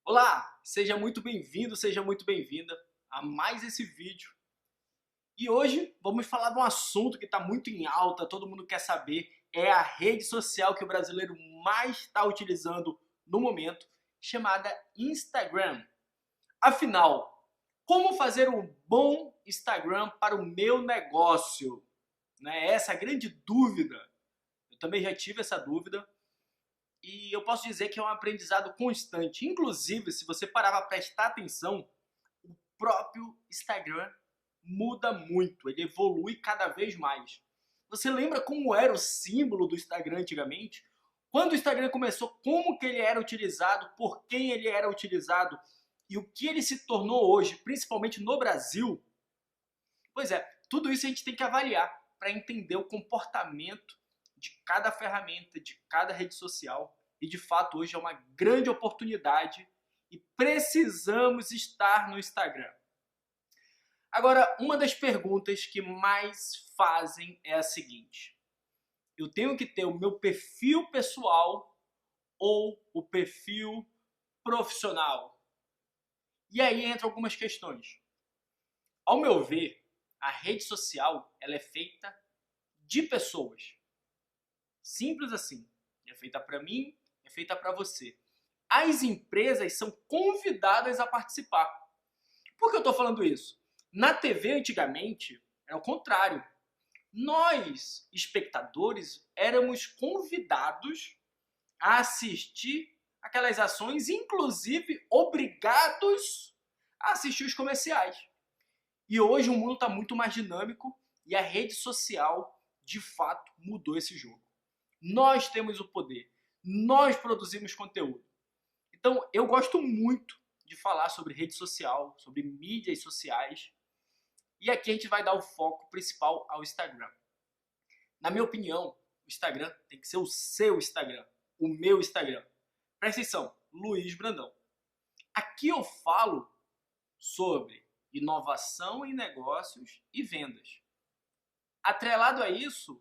Olá, seja muito bem-vindo, seja muito bem-vinda a mais esse vídeo. E hoje vamos falar de um assunto que está muito em alta, todo mundo quer saber, é a rede social que o brasileiro mais está utilizando no momento, chamada Instagram. Afinal, como fazer um bom Instagram para o meu negócio? Essa é a grande dúvida. Eu também já tive essa dúvida. E eu posso dizer que é um aprendizado constante. Inclusive, se você parar para prestar atenção, o próprio Instagram muda muito, ele evolui cada vez mais. Você lembra como era o símbolo do Instagram antigamente? Quando o Instagram começou, como que ele era utilizado, por quem ele era utilizado e o que ele se tornou hoje, principalmente no Brasil? Pois é, tudo isso a gente tem que avaliar para entender o comportamento de cada ferramenta, de cada rede social. E de fato hoje é uma grande oportunidade e precisamos estar no Instagram. Agora, uma das perguntas que mais fazem é a seguinte: eu tenho que ter o meu perfil pessoal ou o perfil profissional? E aí entram algumas questões. Ao meu ver, a rede social ela é feita de pessoas. Simples assim. É feita para mim, é feita para você. As empresas são convidadas a participar. Por que eu estou falando isso? Na TV, antigamente, era o contrário. Nós, espectadores, éramos convidados a assistir aquelas ações, inclusive obrigados a assistir os comerciais. E hoje o mundo está muito mais dinâmico e a rede social, de fato, mudou esse jogo. Nós temos o poder, nós produzimos conteúdo. Então, eu gosto muito de falar sobre rede social, sobre mídias sociais. E aqui a gente vai dar o foco principal ao Instagram. Na minha opinião, o Instagram tem que ser o seu Instagram, o meu Instagram. Presta atenção, Luiz Brandão. Aqui eu falo sobre inovação em negócios e vendas. Atrelado a isso,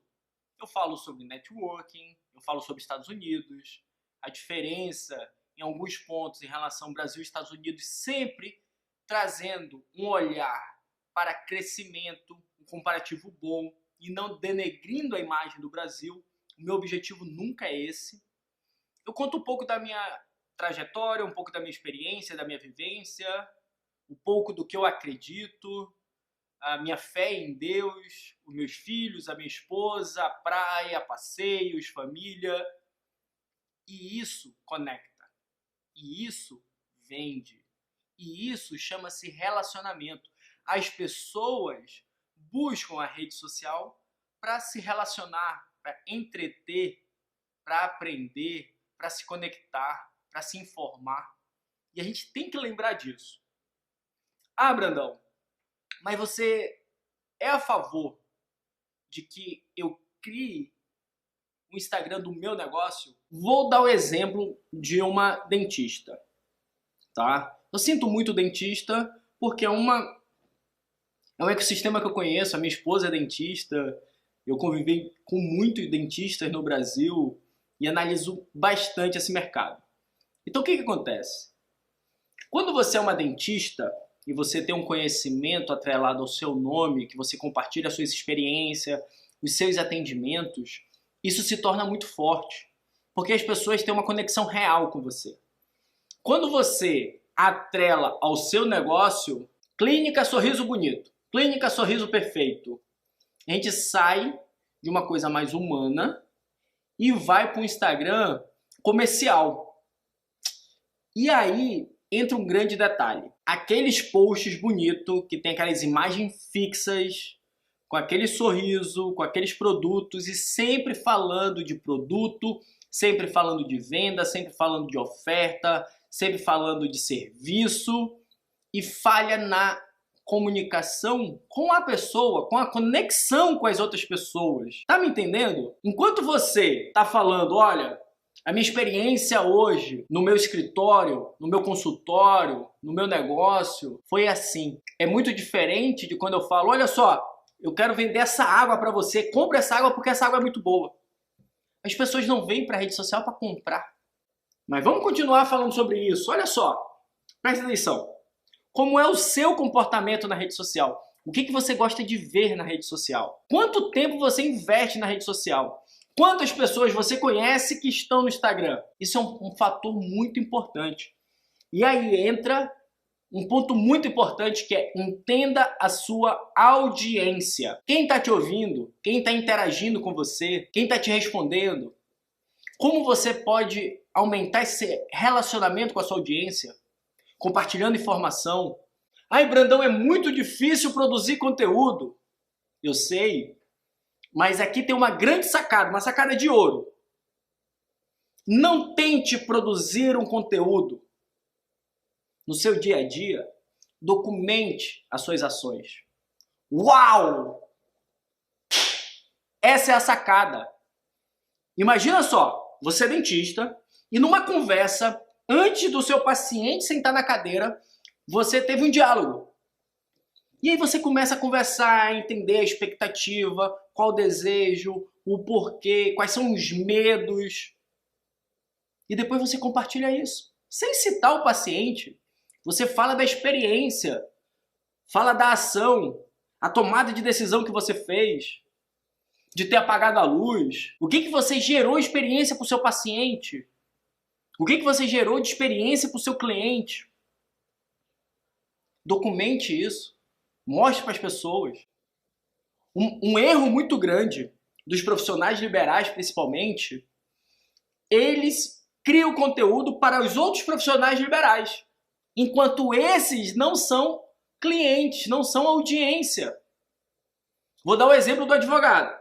eu falo sobre networking, eu falo sobre Estados Unidos, a diferença em alguns pontos em relação ao Brasil e Estados Unidos, sempre trazendo um olhar para crescimento, um comparativo bom e não denegrindo a imagem do Brasil. O meu objetivo nunca é esse. Eu conto um pouco da minha trajetória, um pouco da minha experiência, da minha vivência, um pouco do que eu acredito, a minha fé em Deus, os meus filhos, a minha esposa, a praia, passeios, família. E isso conecta. E isso vende. E isso chama-se relacionamento. As pessoas buscam a rede social para se relacionar, para entreter, para aprender, para se conectar, para se informar. E a gente tem que lembrar disso. Ah, Brandão, mas você é a favor de que eu crie um Instagram do meu negócio? Vou dar o exemplo de uma dentista, tá? Eu sinto muito dentista porque é um ecossistema que eu conheço. A minha esposa é dentista, eu convivi com muitos dentistas no Brasil e analiso bastante esse mercado. Então o que acontece? Quando você é uma dentista e você tem um conhecimento atrelado ao seu nome, que você compartilha a sua experiência, os seus atendimentos, isso se torna muito forte, porque as pessoas têm uma conexão real com você. Quando você atrela ao seu negócio, clínica sorriso bonito, clínica sorriso perfeito, a gente sai de uma coisa mais humana e vai para o Instagram comercial. E aí entra um grande detalhe. Aqueles posts bonitos, que tem aquelas imagens fixas, com aquele sorriso, com aqueles produtos e sempre falando de produto, sempre falando de venda, sempre falando de oferta, sempre falando de serviço e falha na comunicação com a pessoa, com a conexão com as outras pessoas. Tá me entendendo? Enquanto você tá falando, olha, a minha experiência hoje no meu escritório, no meu consultório, no meu negócio foi assim. É muito diferente de quando eu falo, olha só, eu quero vender essa água para você, compra essa água porque essa água é muito boa. As pessoas não vêm para a rede social para comprar. Mas vamos continuar falando sobre isso. Olha só, Presta atenção. Como é o seu comportamento na rede social? O que você gosta de ver na rede social? Quanto tempo você investe na rede social? Quantas pessoas você conhece que estão no Instagram? Isso é um fator muito importante. E aí entra um ponto muito importante, que é: entenda a sua audiência. Quem está te ouvindo, quem está interagindo com você, quem está te respondendo. Como você pode aumentar esse relacionamento com a sua audiência? Compartilhando informação. Ai, Brandão, é muito difícil produzir conteúdo. Eu sei, mas aqui tem uma grande sacada, uma sacada de ouro. Não tente produzir um conteúdo. No seu dia a dia, documente as suas ações. Uau! Essa é a sacada. Imagina só, você é dentista e numa conversa, antes do seu paciente sentar na cadeira, você teve um diálogo. E aí você começa a conversar, a entender a expectativa, qual o desejo, o porquê, quais são os medos. E depois você compartilha isso. Sem citar o paciente, você fala da experiência, fala da ação, a tomada de decisão que você fez, de ter apagado a luz. O que você gerou experiência para o seu paciente? O que você gerou de experiência para o seu cliente? Documente isso. Mostre para as pessoas. Um erro muito grande dos profissionais liberais, principalmente, eles criam conteúdo para os outros profissionais liberais, enquanto esses não são clientes, não são audiência. Vou dar o exemplo do advogado.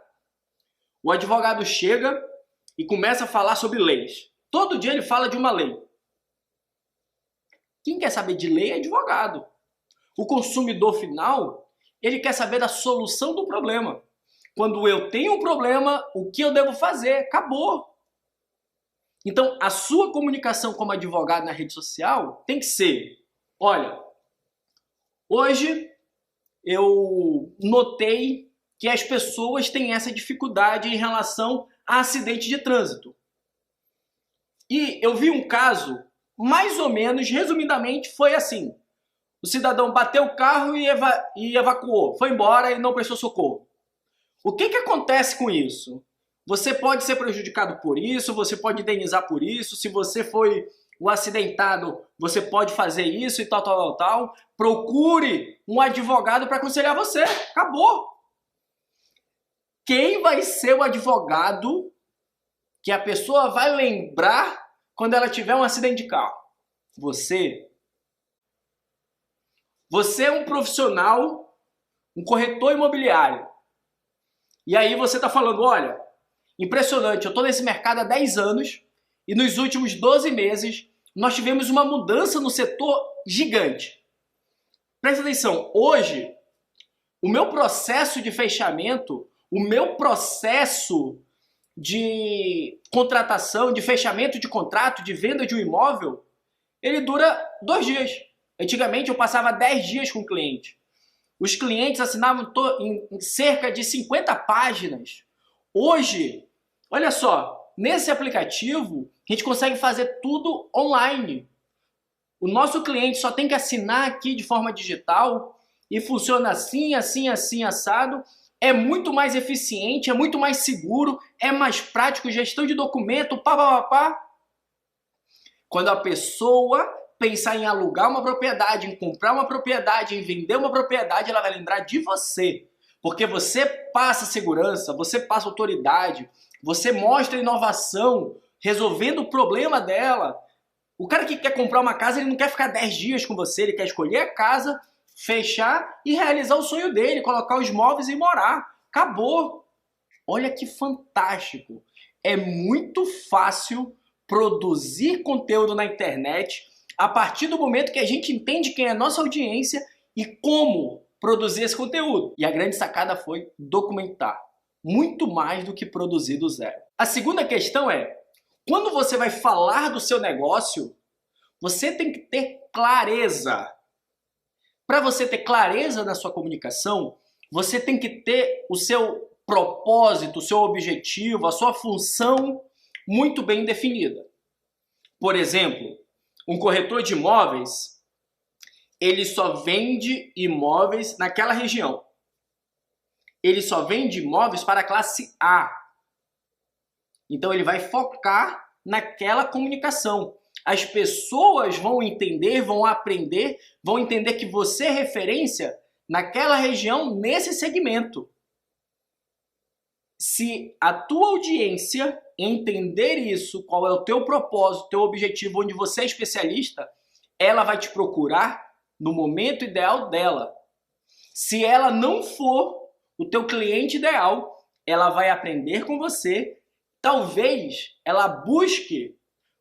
O advogado chega e começa a falar sobre leis. Todo dia ele fala de uma lei. Quem quer saber de lei é advogado. O consumidor final, ele quer saber da solução do problema. Quando eu tenho um problema, o que eu devo fazer? Acabou. Então, a sua comunicação como advogado na rede social tem que ser: olha, hoje eu notei que as pessoas têm essa dificuldade em relação a acidente de trânsito. E eu vi um caso, mais ou menos, resumidamente, foi assim. O cidadão bateu o carro e evacuou, foi embora e não prestou socorro. O que acontece com isso? Você pode ser prejudicado por isso, você pode indenizar por isso, se você foi o acidentado, você pode fazer isso e tal. Procure um advogado para aconselhar você. Acabou. Quem vai ser o advogado que a pessoa vai lembrar quando ela tiver um acidente de carro? Você. Você é um profissional, um corretor imobiliário. E aí você está falando: olha, impressionante, eu estou nesse mercado há 10 anos e nos últimos 12 meses nós tivemos uma mudança no setor gigante. Presta atenção, hoje o meu processo de fechamento, o meu processo de contratação, de fechamento de contrato, de venda de um imóvel, ele dura 2 dias. Antigamente eu passava 10 dias com o cliente. Os clientes assinavam em cerca de 50 páginas. Hoje, olha só, nesse aplicativo a gente consegue fazer tudo online. O nosso cliente só tem que assinar aqui de forma digital e funciona assim, assado. É muito mais eficiente, é muito mais seguro, é mais prático, gestão de documento, pá. Quando a pessoa pensar em alugar uma propriedade, em comprar uma propriedade, em vender uma propriedade, ela vai lembrar de você. Porque você passa segurança, você passa autoridade, você mostra inovação, resolvendo o problema dela. O cara que quer comprar uma casa, ele não quer ficar 10 dias com você, ele quer escolher a casa, fechar e realizar o sonho dele, colocar os móveis e morar. Acabou. Olha que fantástico. É muito fácil produzir conteúdo na internet a partir do momento que a gente entende quem é a nossa audiência e como produzir esse conteúdo. E a grande sacada foi documentar. Muito mais do que produzir do zero. A segunda questão é: quando você vai falar do seu negócio, você tem que ter clareza. Para você ter clareza na sua comunicação, você tem que ter o seu propósito, o seu objetivo, a sua função muito bem definida. Por exemplo, um corretor de imóveis, ele só vende imóveis naquela região. Ele só vende imóveis para a classe A. Então ele vai focar naquela comunicação. As pessoas vão entender, vão aprender, vão entender que você é referência naquela região, nesse segmento. Se a tua audiência entender isso, qual é o teu propósito, teu objetivo, onde você é especialista, ela vai te procurar no momento ideal dela. Se ela não for o teu cliente ideal, ela vai aprender com você. Talvez ela busque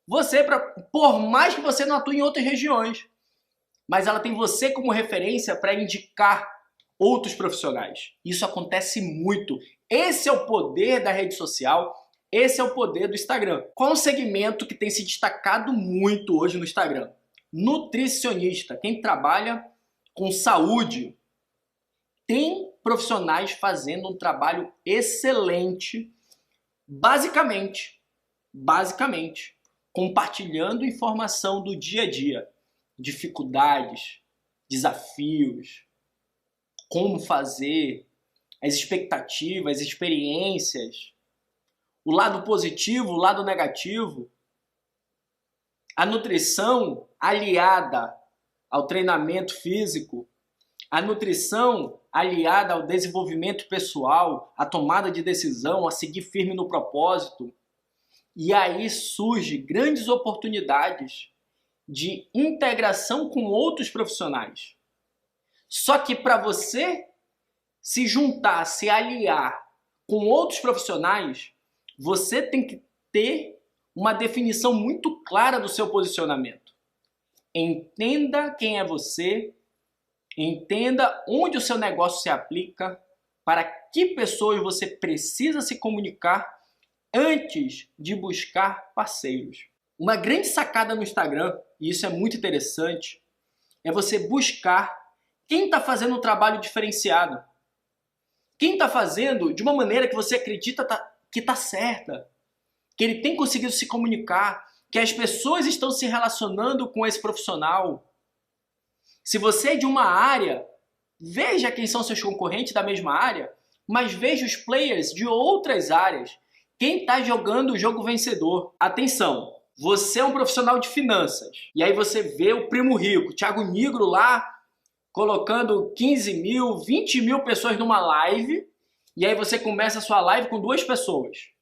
você, por mais que você não atue em outras regiões, mas ela tem você como referência para indicar outros profissionais. Isso acontece muito. Esse é o poder da rede social, esse é o poder do Instagram. Qual o segmento que tem se destacado muito hoje no Instagram? Nutricionista, quem trabalha com saúde. Tem profissionais fazendo um trabalho excelente, basicamente, compartilhando informação do dia a dia, dificuldades, desafios, como fazer, as expectativas, as experiências, o lado positivo, o lado negativo. A nutrição aliada ao treinamento físico, a nutrição aliada ao desenvolvimento pessoal, à tomada de decisão, a seguir firme no propósito. E aí surgem grandes oportunidades de integração com outros profissionais. Só que para você se juntar, se aliar com outros profissionais, você tem que ter uma definição muito clara do seu posicionamento. Entenda quem é você, entenda onde o seu negócio se aplica, para que pessoas você precisa se comunicar antes de buscar parceiros. Uma grande sacada no Instagram, e isso é muito interessante, é você buscar quem está fazendo um trabalho diferenciado. Quem está fazendo de uma maneira que você acredita que está certa, que ele tem conseguido se comunicar, que as pessoas estão se relacionando com esse profissional. Se você é de uma área, veja quem são seus concorrentes da mesma área, mas veja os players de outras áreas. Quem está jogando o jogo vencedor? Atenção, você é um profissional de finanças. E aí você vê o primo rico, Thiago Nigro lá, colocando 15 mil, 20 mil pessoas numa live. E aí você começa a sua live com 2 pessoas.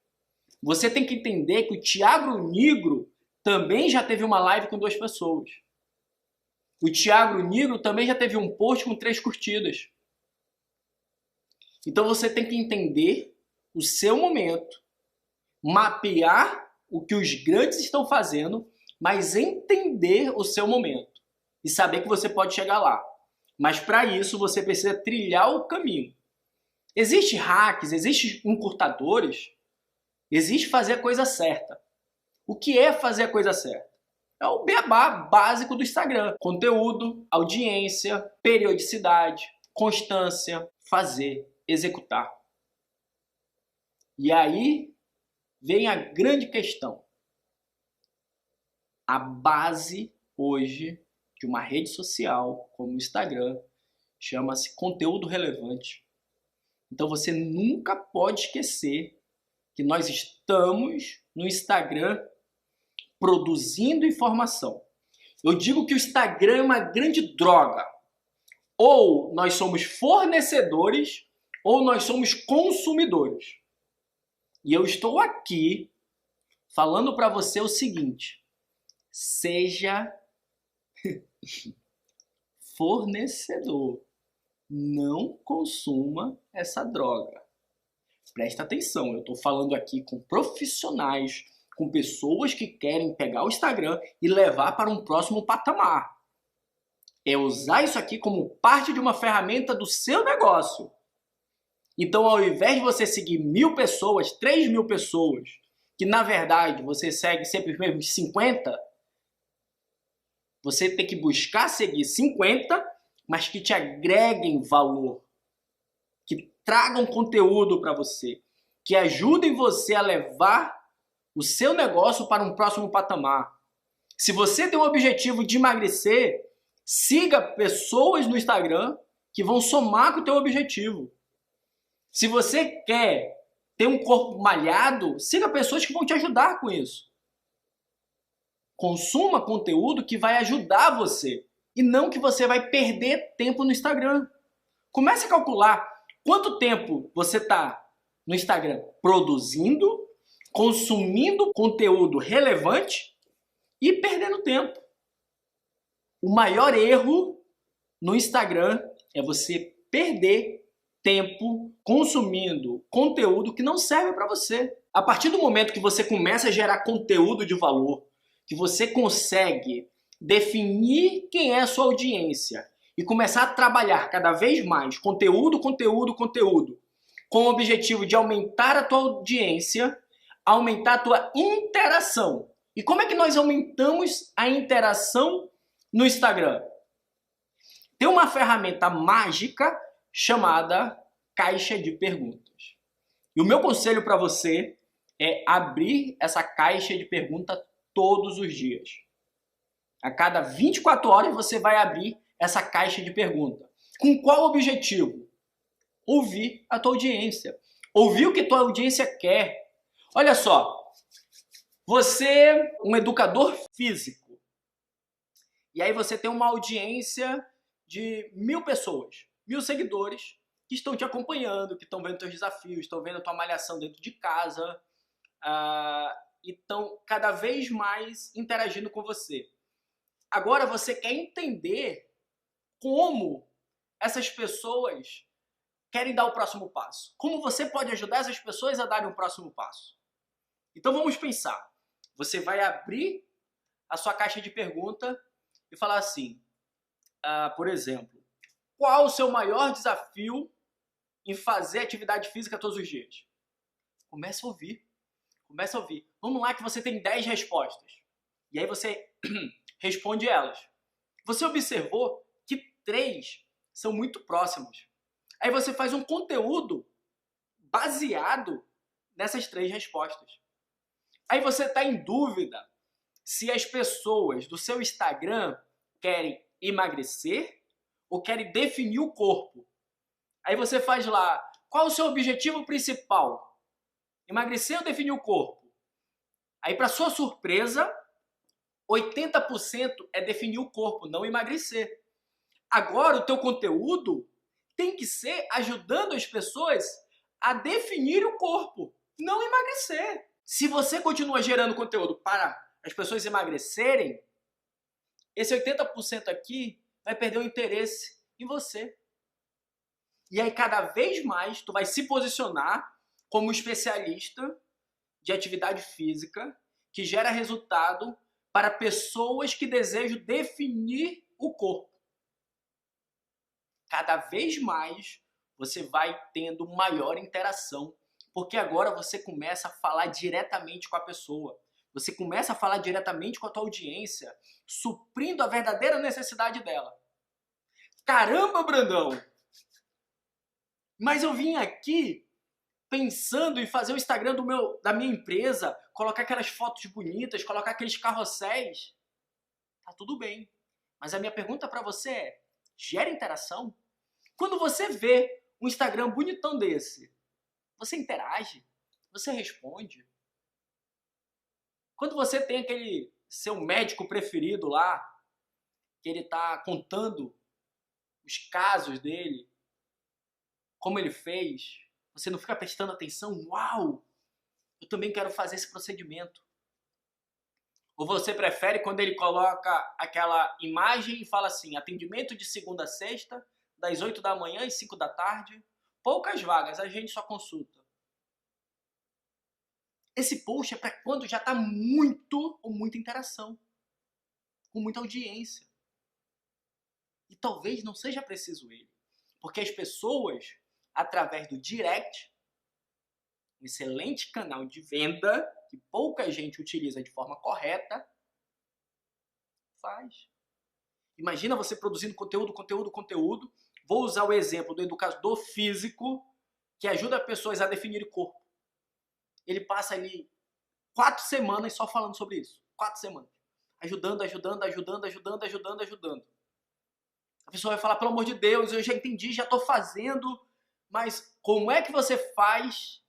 Você tem que entender que o Thiago Nigro também já teve uma live com 2 pessoas. O Thiago Nigro também já teve um post com 3 curtidas. Então você tem que entender o seu momento, mapear o que os grandes estão fazendo, mas entender o seu momento e saber que você pode chegar lá. Mas para isso você precisa trilhar o caminho. Existem hacks, existem encurtadores, existe fazer a coisa certa. O que é fazer a coisa certa? É o beabá básico do Instagram. Conteúdo, audiência, periodicidade, constância, fazer, executar. E aí vem a grande questão. A base hoje de uma rede social como o Instagram chama-se conteúdo relevante. Então você nunca pode esquecer que nós estamos no Instagram produzindo informação. Eu digo que o Instagram é uma grande droga. Ou nós somos fornecedores ou nós somos consumidores. E eu estou aqui falando para você o seguinte: seja fornecedor. Não consuma essa droga. Presta atenção, eu estou falando aqui com profissionais, com pessoas que querem pegar o Instagram e levar para um próximo patamar. É usar isso aqui como parte de uma ferramenta do seu negócio. Então, ao invés de você seguir 1.000 pessoas, 3.000 pessoas, que na verdade você segue sempre os mesmos 50, você tem que buscar seguir 50, mas que te agreguem valor, que tragam conteúdo para você, que ajudem você a levar o seu negócio para um próximo patamar. Se você tem o objetivo de emagrecer, Siga pessoas no Instagram que vão somar com o teu objetivo. Se você quer ter um corpo malhado, siga pessoas que vão te ajudar com isso. Consuma conteúdo que vai ajudar você e não que você vai perder tempo no Instagram. Comece a calcular quanto tempo você está no Instagram produzindo, consumindo conteúdo relevante e perdendo tempo. O maior erro no Instagram é você perder tempo consumindo conteúdo que não serve para você. A partir do momento que você começa a gerar conteúdo de valor, que você consegue definir quem é a sua audiência e começar a trabalhar cada vez mais conteúdo, com o objetivo de aumentar a tua audiência, aumentar a tua interação. E como é que nós aumentamos a interação no Instagram? Tem uma ferramenta mágica chamada caixa de perguntas. E o meu conselho para você é abrir essa caixa de perguntas todos os dias. A cada 24 horas você vai abrir essa caixa de perguntas. Com qual objetivo? Ouvir a tua audiência. Ouvir o que tua audiência quer. Olha só, você é um educador físico. E aí você tem uma audiência de 1000 pessoas, 1000 seguidores que estão te acompanhando, que estão vendo teus desafios, estão vendo a tua malhação dentro de casa, e estão cada vez mais interagindo com você. Agora você quer entender como essas pessoas querem dar o próximo passo. Como você pode ajudar essas pessoas a darem o próximo passo. Então vamos pensar. Você vai abrir a sua caixa de pergunta e falar assim, por exemplo, qual o seu maior desafio em fazer atividade física todos os dias? Comece a ouvir. Comece a ouvir. Vamos lá que você tem 10 respostas. E aí você responde elas. Você observou que 3 são muito próximas. Aí você faz um conteúdo baseado nessas 3 respostas. Aí você está em dúvida se as pessoas do seu Instagram querem emagrecer ou querem definir o corpo. Aí você faz lá, qual o seu objetivo principal? Emagrecer ou definir o corpo? Aí, para sua surpresa, 80% é definir o corpo, não emagrecer. Agora, o teu conteúdo tem que ser ajudando as pessoas a definir o corpo, não emagrecer. Se você continua gerando conteúdo para as pessoas emagrecerem, esse 80% aqui vai perder o interesse em você. E aí, cada vez mais, tu vai se posicionar como especialista de atividade física que gera resultado para pessoas que desejam definir o corpo. Cada vez mais você vai tendo maior interação, porque agora você começa a falar diretamente com a pessoa. Você começa a falar diretamente com a tua audiência, suprindo a verdadeira necessidade dela. Caramba, Brandão! Mas eu vim aqui pensando em fazer o Instagram da minha empresa, colocar aquelas fotos bonitas, colocar aqueles carrosséis. Tá tudo bem. Mas a minha pergunta para você é, gera interação? Quando você vê um Instagram bonitão desse, você interage? Você responde? Quando você tem aquele seu médico preferido lá, que ele tá contando os casos dele, como ele fez, você não fica prestando atenção? Uau! Eu também quero fazer esse procedimento. Ou você prefere quando ele coloca aquela imagem e fala assim, atendimento de segunda a sexta, das 8 da manhã às 5 da tarde, poucas vagas, a gente só consulta. Esse post é para quando já está muita interação, com muita audiência. E talvez não seja preciso ele, porque as pessoas, através do direct, um excelente canal de venda, que pouca gente utiliza de forma correta, faz. Imagina você produzindo conteúdo. Vou usar o exemplo do educador físico que ajuda pessoas a definir o corpo. Ele passa ali 4 semanas só falando sobre isso. 4 semanas. Ajudando. A pessoa vai falar, pelo amor de Deus, eu já entendi, já estou fazendo, mas como é que você faz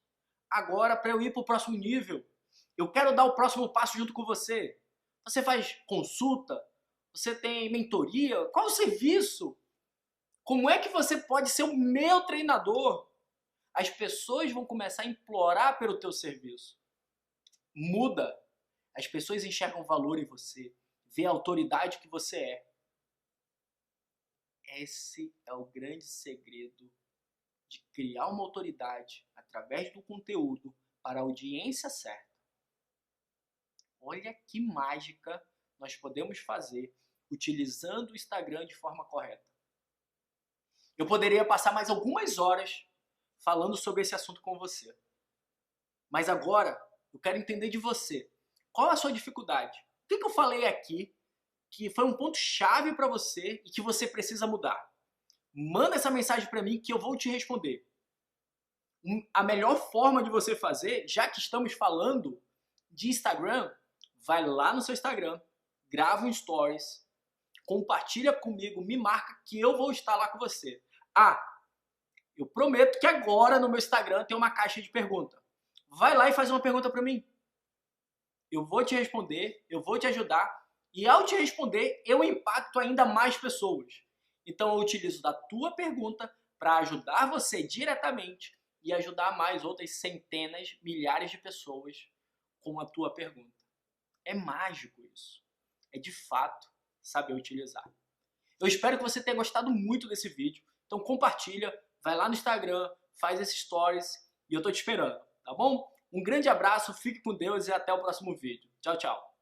agora para eu ir para o próximo nível? Eu quero dar o próximo passo junto com você. Você faz consulta? Você tem mentoria? Qual o serviço? Como é que você pode ser o meu treinador? As pessoas vão começar a implorar pelo teu serviço. Muda. As pessoas enxergam valor em você, vê a autoridade que você é. Esse é o grande segredo de criar uma autoridade através do conteúdo para a audiência certa. Olha que mágica nós podemos fazer utilizando o Instagram de forma correta. Eu poderia passar mais algumas horas falando sobre esse assunto com você. Mas agora eu quero entender de você. Qual é a sua dificuldade? O que eu falei aqui que foi um ponto chave para você e que você precisa mudar? Manda essa mensagem para mim que eu vou te responder. A melhor forma de você fazer, já que estamos falando de Instagram, vai lá no seu Instagram, grava um stories, compartilha comigo, me marca que eu vou estar lá com você. Eu prometo que agora no meu Instagram tem uma caixa de pergunta. Vai lá e faz uma pergunta para mim. Eu vou te responder, eu vou te ajudar e ao te responder eu impacto ainda mais pessoas. Então eu utilizo da tua pergunta para ajudar você diretamente e ajudar mais outras centenas, milhares de pessoas com a tua pergunta. É mágico isso. É de fato saber utilizar. Eu espero que você tenha gostado muito desse vídeo. Então compartilha, vai lá no Instagram, faz esses stories e eu tô te esperando, tá bom? Um grande abraço, fique com Deus e até o próximo vídeo. Tchau, tchau.